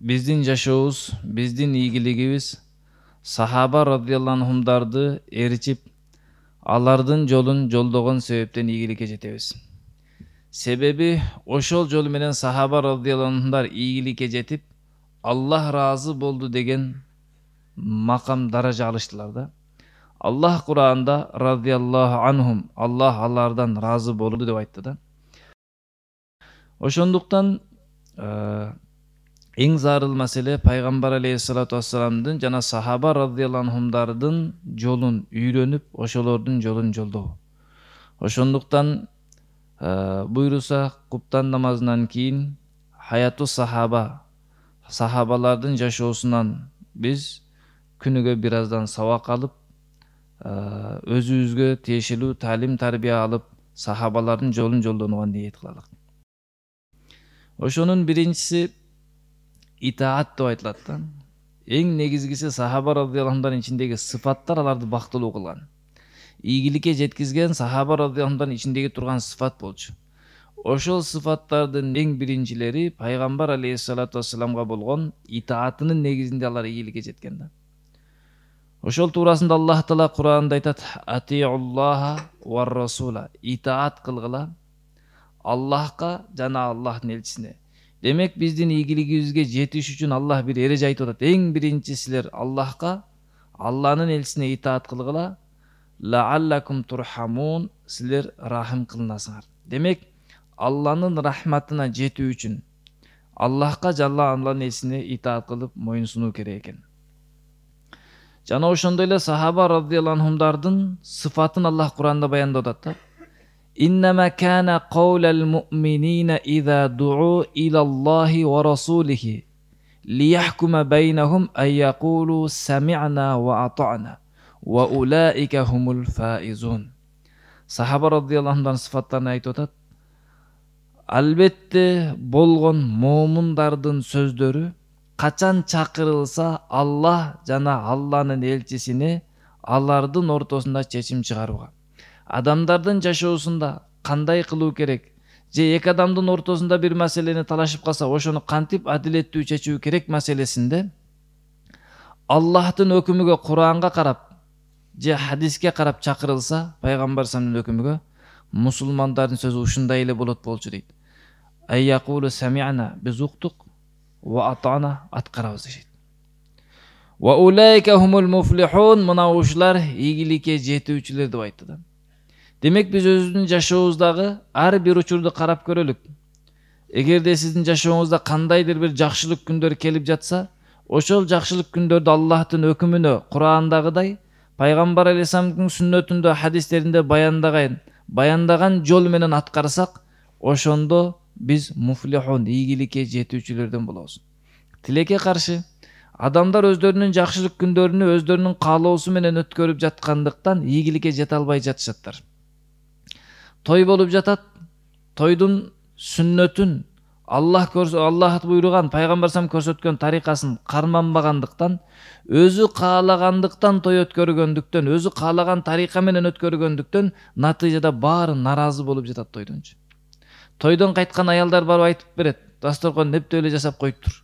биздин жашообуз, биздин ийгилигибиз сахаба радыйаллаху анхумдарды ээрчип, алардын жолун жолдогон себептен ийгиликке жетебиз. Себеби ошол жол менен сахаба радыйаллаху анхумдар ийгиликке жетип, Аллах разы болду деген макам даража алыштылар да. Аллах Кур'анда радыйаллаху анхум, Аллах алардан разы болду деп айтты да. Ошондуктан эң зарыл маселе пайгамбар алейхиссалату вассаламдын жана сахаба радыйаллаху анхумдардын жолун үйрөнүп, ошолордун жолун жолдоо. Ошондуктан буйруса куптан намазынан кийин хаяту сахабалардын жашоосунан биз күнүгө бир аздан сабак алып, өзүбүзгө тиешелүү талим тарбия алып, сахабалардын жолун жолдонууга ниет кылалык. Ошонун биринчиси итаат деп айтылат да. Эң негизгиси сахаба радыйаллаху анхумдардын ичиндеги сыфаттар аларды бактылуу кылган. Ийгиликке жеткизген сахаба радыйаллаху анхумдардын ичиндеги турган сыфат болчу. Ошол сыфаттардын эң биринчилери пайгамбар алейхиссалату вассаламга болгон итаатынын негизинде алар ийгиликке жеткен да. Ошол туурасында Аллах Таала Кур'анда айтат: "Атиуллаха ва расула", итаат кылгыла Аллахка жана Аллахтын элчисине. Демек биздин ийгилигибизге жетиш үчүн Аллах бир эреже айтып атат. Эң биринчи силер Аллахка, Алланын элчисине итаат кылгыла, лааллакум турхамун, силер рахим кылынасыңар. Демек Алланын рахматына жетүү үчүн Аллахка жана Алланын элчисине итаат кылып моюн сунуу керек экен. Жана ошондой эле сахаба радыйаллаху анхумдардын сыфатын Аллах Кур'анда баяндап атат. Иннама кана каулал муъминина иза ду'у илаллахи ва расулихи лияхкума байнахум ан якулу сами'на ва атa'на ва улаика хумул фаизун. Сахаба радыйаллаху анхумдардын сыфаттарын айтып атат. Албетте болгон момундардын сөздөрү качан чакырылса Аллах жана Алланын элчисине алардын ортосунда чечим чыгарууга, адамдардын жашоосунда кандай кылуу керек же эки адамдын ортосунда бир маселени талашып калса ошону кантип адилеттүү чечүү керек маселесинде Аллахтын өкүмүгө, Кур'анга карап же хадиске карап чакырылса, пайгамбар саллаллаху алейхи өкүмүгө мусулмандардын сөзү ушундай эле болот болчу дейт. Айякулу сами'на, биз уктук, ва атана, аткарабыз дейт. Ва улайка хумул муфлихун, мына ушулар ийгиликке жетүүчүлөр деп айтты да. Демек биз өзүбүздүн жашообуздагы ар бир учурду карап көрөлүк. Эгерде сиздин жашооңузда кандайдыр бир жакшылык күндөр келип жатса, ошол жакшылык күндөрдү Аллахтын өкүмүнө, Кур'андагыдай, пайгамбар алейхиссаламдын сүннөтүндө, хадистеринде баяндаган жол менен аткарсак, ошондо биз муфлихун, ийгиликке жетүүчүлөрдөн болобуз. Тилекке каршы адамдар өздөрүнүн жакшылык күндөрүнү өздөрүнүн каалоосу менен өткөрүп жаткандыктан ийгиликке жете албай жатышаттар. Той болуп жатат, тойдун сүннөтүн Аллах буйруган, пайгамбар салам көрсөткөн тарикасын карманбагандыктан, өзү каалагандыктан той өткөргөндүктөн, өзү каалаган тарика менен өткөргөндүктөн натыйжада баары наразы болуп жатат тойдунчу. Тойдон кайткан аялдар барып айтып берет: "Дасторкон нептеп эле жасап коюптур.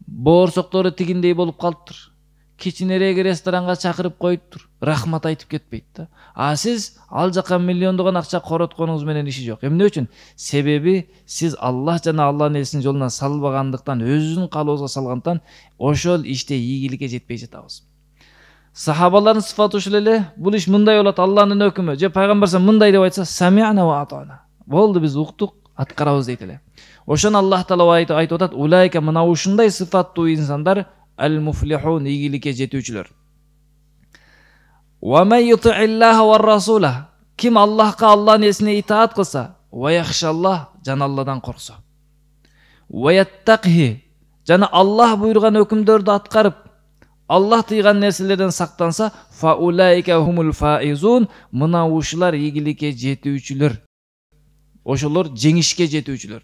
Боорсоктору тигиндей болуп калыптыр. Кичинерээк ресторанга чакырып коюптур. Рахмат айтып кетпейт да. А сиз ал жака миллиондогон акча коротконуңуз менен иши жок. Эмне үчүн? Себеби сиз Аллах жана Алланын элчисинин жолуна салбагандыктан, өзүнүн каалоосуна салгандыктан ошол иште ийгиликке жетпей жатабыз." Сахабалардын сыфаты ушул эле. Бул иш мындай болот, Алланын өкүмү же пайгамбар мындай деп айтса, сами'на ва атана. Болду, биз уктук, аткарабыз дейт эле. Ошон Аллах Таала айтып атат: "Улайка, мына ушундай сыфаттуу инсандар ал-муфлихун, ийгиликке жетүүчүлөр. Ва ман юти'иллаха ва расула", ким Аллахка, Алланын элчисине итаат кылса, ва яхшаллах, жана Алладан корксо. Ва яттакхи, жана Аллах буйруган өкүмдөрдү аткарып, Аллах тыйган нерселерден сактанса, фа улайка хумул фаизун, мына ушулар ийгиликке жетүүчүлөр. Ошолор жеңишке жетүүчүлөр.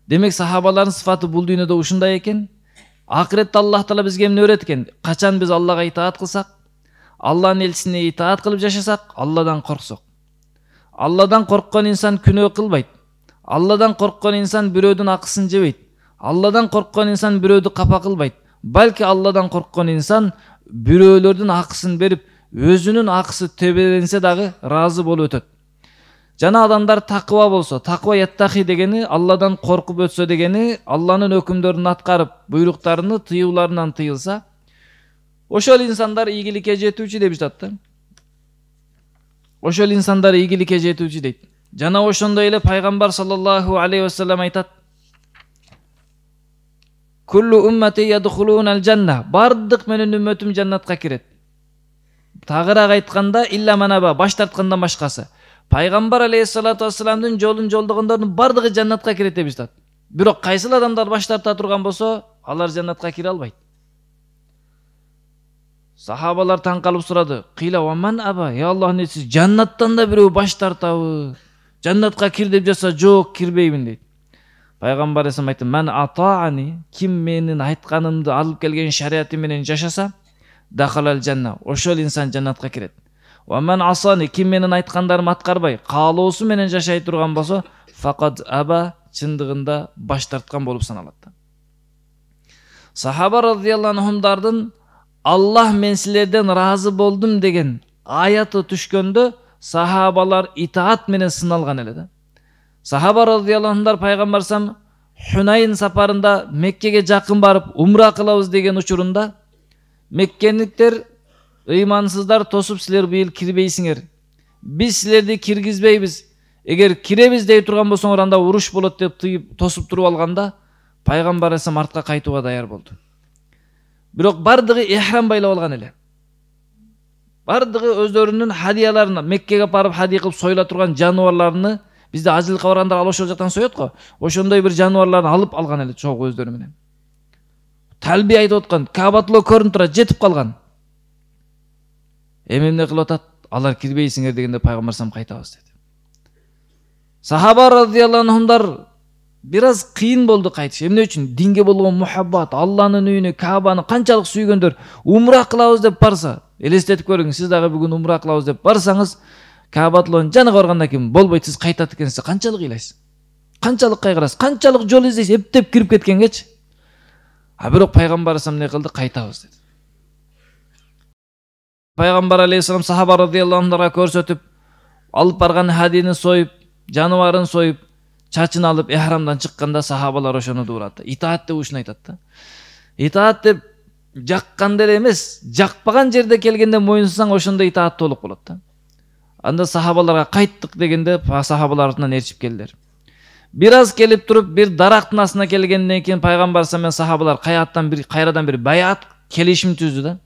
Демек сахабалардын сыфаты бул дүйнөдө ушундай экен. Акыретте Аллах Таала бизге эмне öğretкен? Качан биз Аллага итаат кылсак, Алланын элчисине итаат кылып жашасак, Алладан корксок. Алладан корккон инсан күнөө кылбайт. Алладан корккон инсан бирөөдүн акысын жебейт. Алладан корккон инсан бирөөдү капа кылбайт. Балки Алладан корккон инсан бирөөлөрдүн акысын берип, өзүнүн акысы төбеленсе дагы разы болуп өтөт. Жана адамдар такыба болсо, такыба яттахи дегени Алладан коркуп өтсө дегени, Алланын өкүмдөрүн аткарып, буйруктарыны тыюуларынан тыйылса, ошол инсандар ийгиликке жетүүчү деп жатат да. Ошол инсандар ийгиликке жетүүчү дейт. Жана ошондой эле пайгамбар саллаллаху алейхи вассалам айтат: Kullu ummati yadkhulunal janna. Бардык менин үммөтүм жаннатка кирет. Тагыраак айтканда илля манаба, баш тарткандан башкасы. Пайгамбар алейхиссалату вассаламдын жолун жолдогондордун бардыгы жаннатка кирет деп жатат. Бирок кайсыл адамдар баш тарта турган болсо, алар жаннатка кире албайт. Сахабалар таң калып сурады: "Кыйла ваман аба, я Аллахтын элчиси, жаннаттан да бирөө баш тартабы? Жаннатка кир деп жатса, жок, кирбеймин" дейт. Пайгамбар эсем айтты: "Мен атаани, ким менин айтканымды алып келген шариаты менен жашаса, дахалал жанна, ошол инсан жаннатка кирет. Ва мен асани, ким менин айткандарымды аткарбай, каалоосу менен жашай турган болсо, факат аба, чындыгында баш тарткан болуп саналат." Сахаба радияллаху анхумдардын Аллах мен силерден разы болдум деген аяты түшкөндө сахабалар итаат менен сыналган эле да. Сахаба радияллаху анхумдар пайгамбар сам Хунайн сапарында Меккеге жакын барып умра кылабыз деген учурунда меккениктер ыймансыздар тосуп силер быйыл кирбейсиңер. Биз силерди киргизбейбиз. Эгер киребиз дей турган болсоңор анда уруш болот деп тыйып тосуп туруп алганда пайгамбар эсем артка кайтууга даяр болду. Бирок бардыгы ихрам байлап алган эле. Бардыгы өздөрүнүн хадияларын Меккеге барып хадия кылып союла турган жаныбарларны, бизде ажылыкка баргандар ал ошол жактан соёт го. Ошондой бир жаныбарларды алып алган эле чогуу өздөрү менен. Талби айтып аткан, Кабатулла көрүнүп турат, жетип калган. Эмне кылып атат? Алар кирбейсиңер дегенде пайгамбар сам кайтабыз деди. Сахаба радияллаху анхумдар бир аз кыйын болду кайтыш. Эмне үчүн? Динге болгон мухаббат, Алланын үйүнү, Кабаны канчалык сүйгөндөр умра кылабыз деп барса, элестетип көрүңүз, сиз дагы бүгүн умра кылабыз деп барсаңыз, Кабатулланын жанына баргандан кийин болбойт, сиз кайтат экенсиз, канчалык ыйлайсыз? Канчалык кайгырасыз? Канчалык жол издейсиз? Эптеп кирип кеткенгечи. Бирок пайгамбар сам эмне кылды? Кайтабыз деди. Пайгамбар алейхиссалам сахаба радияллаху анхумдарга көрсөтүп, алып барган хадини союп, жаныбарын союп, чачын алып ихрамдан чыкканда сахабалар ошону дуурат. Итаат деп ушуну айтат да. Итаат деп жакканда эле эмес, жакпаган жерде келгенде моюнсузсаң ошондо итаат толук болот да. Анда сахабаларга кайттык дегенде сахабалар артынан ээрчип келдилер. Бир аз келип туруп, бир дарактын астына келгенден кийин пайгамбар мен сахабалар кайрадан бир баяат келишим түздү да.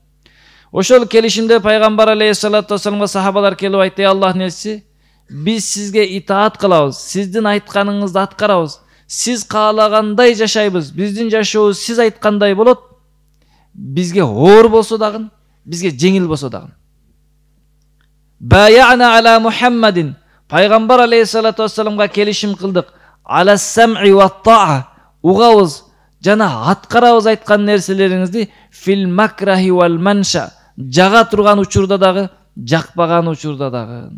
Ошол келишимде пайгамбар алейхиссалату вассаламга сахабалар келип айтты: "Аллахтын элчиси, биз сизге итаат кылабыз, сиздин айтканыңызды аткарабыз. Сиз каалагандай жашайбыз. Биздин жашообуз сиз айткандай болот. Бизге оор болсо дагы, бизге жеңил болсо дагы." Бая'на ала Мухаммадин. Пайгамбар алейхиссалату вассаламга келишим кылдык. Ала сам'i ва та'a. Угабыз жана аткарабыз айткан нерселериңизди фил макрахи вал манша. Жага турган учурда дагы, жакпаган учурда дагы.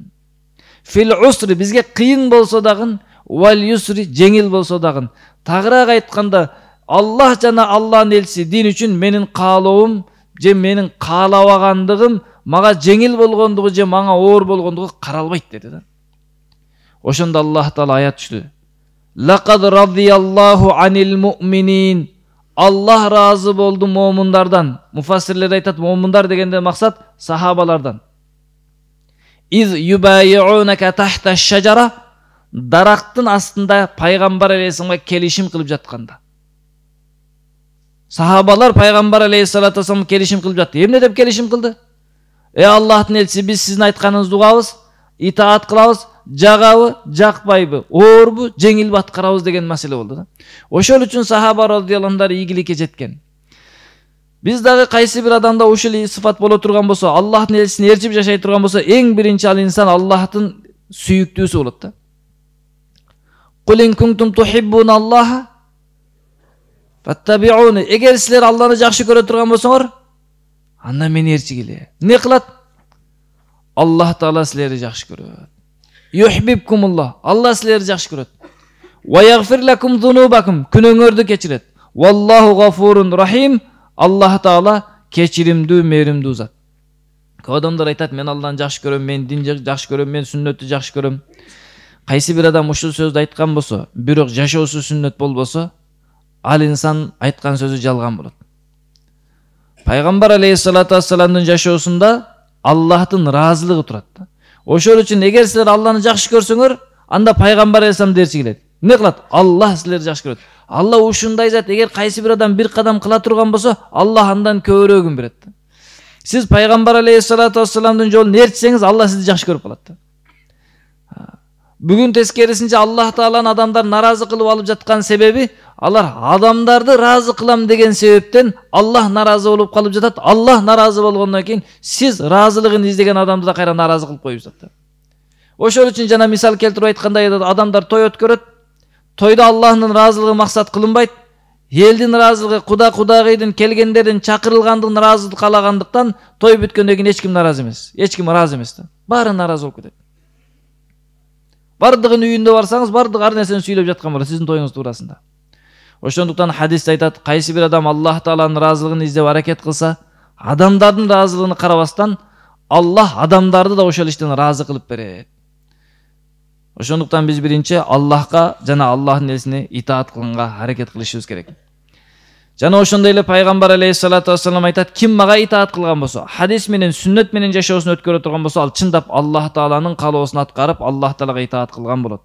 Фил усри, бизге кыйын болсо дагы, вал юсри, жеңил болсо дагы. Тагыраак айтканда, Аллах жана Аллахтын элчиси дин үчүн менин каалоом же менин каалабагандыгым мага жеңил болгондугу же мага оор болгондугу каралбайт деди да. Ошондо Аллах таала аят түштү. Лакад радияллаху анил муъминин. Аллах разы болду муъминдардан. Муфассирлер айтат, муъминдар дегенде максат сахабалардан. Из юбайюнака тахта шажара. Дарактын астында пайгамбар алейхиссаламга келишим кылып жатканда. Сахабалар пайгамбар алейхиссалату вассаламга келишим кылып жатты. Эмне деп келишим кылды? Аллахтын элчиси, биз сиздин айтканыңызды угабыз, итаат кылабыз, жагабы, жакпайбы, оорбу, жеңилби аткарабыз деген маселе болду да. Ошол үчүн сахаба радияллаху анхумдар ийгиликке жеткен. Биз дагы кайсы бир адамда ушул сыфат боло турган болсо, Аллахтын элчисин ээрчип жашай турган болсо, эң биринчи ал инсан Аллахтын сүйүктүүсү болот да. Кул ин кунтум тухиббуна Аллаха фаттабиуни. Эгер силер Алланы жакшы көрө турган болсоңор, анда мени ээрчигиле. Не кылат? Аллах таала силерди жакшы көрөт. Юхиббукумуллах. Аллах силерди жакшы көрөт. Ва ягфир лакум зунубакум. Күнөөңөрдү кечирет. Vallahu gafurun rahim. Allah Taala keçиримдүү, мээримдүү зат. Көп адамдар айтат, мен Алланы жакшы көрөм, мен дин жакшы көрөм, мен сүннөттү жакшы көрөм. Кайсы бир адам ушул сөздү айткан болсо, бирок жашоосу сүннөт болбосо, ал инсан айткан сөзү жалган болот. Пайгамбар алейхиссалату вассаламдын жашоосунда Аллахтын ыраазылыгы турат. Ошол үчүн эгер силер Алланы жакшы көрсөңөр, анда пайгамбар алейхиссалам дерси келет. Эмне кылат? Аллах силерди жакшы көрөт. Алла ушундай зат, эгер кайсы бир адам бир кадам кыла турган болсо, Аллах андан көбүрөгүн берет. Сиз пайгамбар алейхиссалату вассаламдын жолун ээрчисеңиз, Алла сизди жакшы көрүп калат. Бүгүн тескерисинче Аллах Тааланы адамдар наразы кылып алып жаткан себеби, алар адамдарды разы кылам деген себептен Аллах наразы болуп калып жатат. Аллах наразы болгондон кийин сиз разылыгын издеген адамды да кайра наразы кылып коюп жатат. Ошол үчүн жана мисал келтирип айткандай, адамдар той өткөрөт. Тойда Аллахтын разылыгы максат кылынбайт. Элдин разылыгы, кудагыйдын келгендердин чакырылгандыгын разы калагандыктан той бүткөндөн кийин эч ким наразы эмес. Эч ким разы эмес. Баары наразы болуп кетет. Бардыгын үйүндө барсаңыз, бардыгы ар нерсени сүйлөп жаткан болот сиздин тоюңуз туурасында. Ошондуктан хадисте айтат, кайсы бир адам Аллах Тааланын разылыгын издеп аракет кылса, адамдардын разылыгын карабастан Аллах адамдарды да ошол иштен разы кылып берет. Ошондуктан биз биринчи Аллахка жана Аллахтын элчисине итаат кылганга аракет кылышыбыз керек. Жана ошондой эле пайгамбар алейхиссалату вассалам айтат, ким мага итаат кылган болсо, хадис менен сүннөт менен жашоосун өткөрө турган болсо, ал чындап Аллах Тааланын каалоосун аткарып, Аллах Таалага итаат кылган болот.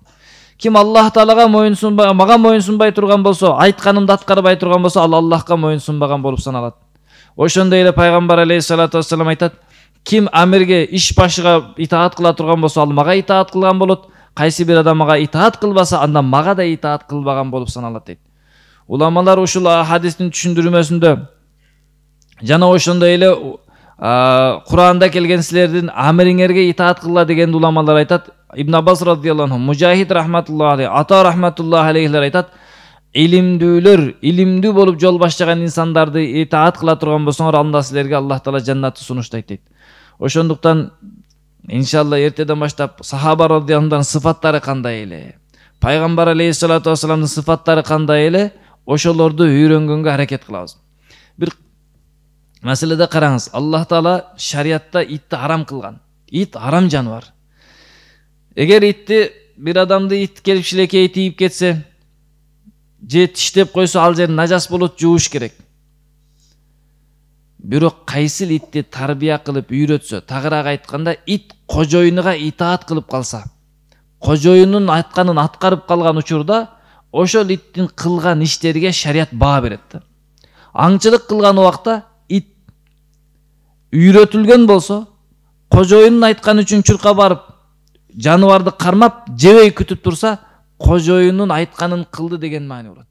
Ким Аллах Таалага моюнсунбай, мага моюнсунбай турган болсо, айтканымды аткарбай турган болсо, ал Аллахка моюнсунбаган болуп саналат. Ошондой эле пайгамбар алейхиссалату вассалам айтат, ким амирге, иш башыга итаат кыла турган болсо, ал мага итаат кылган болот. Кайсы бир адам мага итаат кылбаса, анда мага да итаат кылбаган болуп саналат дейт. Уламалар ушул хадистин түшүндүрмөсүндө жана ошондой эле Куранда келген силердин амириңерге итаат кылла деген уламалар айтат. Ибн Аббас радhiyallahu anh, Мужахид рахматуллахи алейхи, Ата рахматуллахи алейхилер айтат, илимдүүлөр, илимдүү болуп жол баштаган инсандарды итаат кыла турган болсоңор, анда силерге Аллах Таала жаннатты сунуштайт дейт. Ошондуктан иншалла эртеден баштап сахаба радhiyallahu anh сыфаттары кандай эле, пайгамбар алейхиссалату вассаламдын сыфаттары кандай эле, ошолорду үйрөнгөнгө аракет кылабыз. Бир маселеде караңыз, Аллах Таала шариатта итти харам кылган. Ит харам жаныбар. Эгер итти бир адамды ит келип шилекей тийип кетсе, же тиштеп койсо, ал жер нажас болот, жууш керек. Бирок кайсыл итти тарбия кылып үйрөтсө, тагыраак айтканда, ит кожоюнуга итаат кылып калса, кожоюнун айтканын аткарып калган учурда, ошол иттин кылган иштериге шариат баа берет. Аңчылык кылган убакта ит үйрөтүлгөн болсо, кожоюнун айтканы үчүн чурка барып, жаныбарды кармап, жебей күтүп турса, кожоюнун айтканын кылды деген маани болот.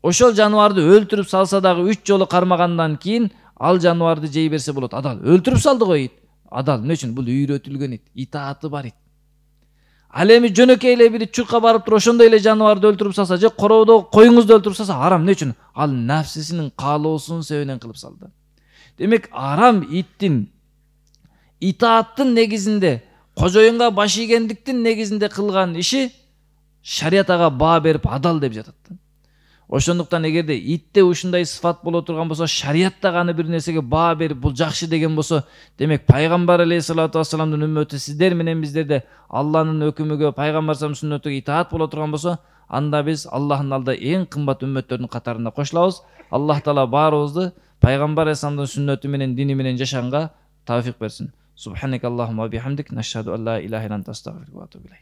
Ошол жаныбарды өлтүрүп салса дагы 3 жолу кармагандан кийин ал жаныбарды жей берсе болот. Адал өлтүрүп салды го ит. Адал эмне үчүн? Бул үйрөтүлгөн ит, итааты бар ит. Ал эми жөнөкөй эле бир чурка барып туруп ошондой эле жаныбарды өлтүрүп салса, же короодо коюңузду өлтүрүп салса, харам. Эмне үчүн? Ал нафсисинин каалоосунун себебинен кылып салды. Демек, арам иттин итааттын негизинде, кожоюнга баш ийгендиктин негизинде кылган иши шариатага баа берип адал деп жатат. Ошондуктан эгерде итте ушундай сыфат боло турган болсо, шариатта гана бир нерсеге баа берип бул жакшы деген болсо, демек пайгамбар алейхиссалату вассаламдын үммөтү сиздер менен биздерде Алланын өкүмүгө, пайгамбар саллаллаху сүннөтүгө итаат боло турган болсо, анда биз Аллахтын алдында эң кымбат үммөттөрдүн катарында кошулабыз. Аллах Таала баарыбызды пайгамбар алейхиссаламдын сүннөтү менен, дини менен жашаганга тавфик берсин. Субханакаллахумма ва бихамдик, нашхаду ан ла илаха илля анта, астагфирука ва атубу илейк.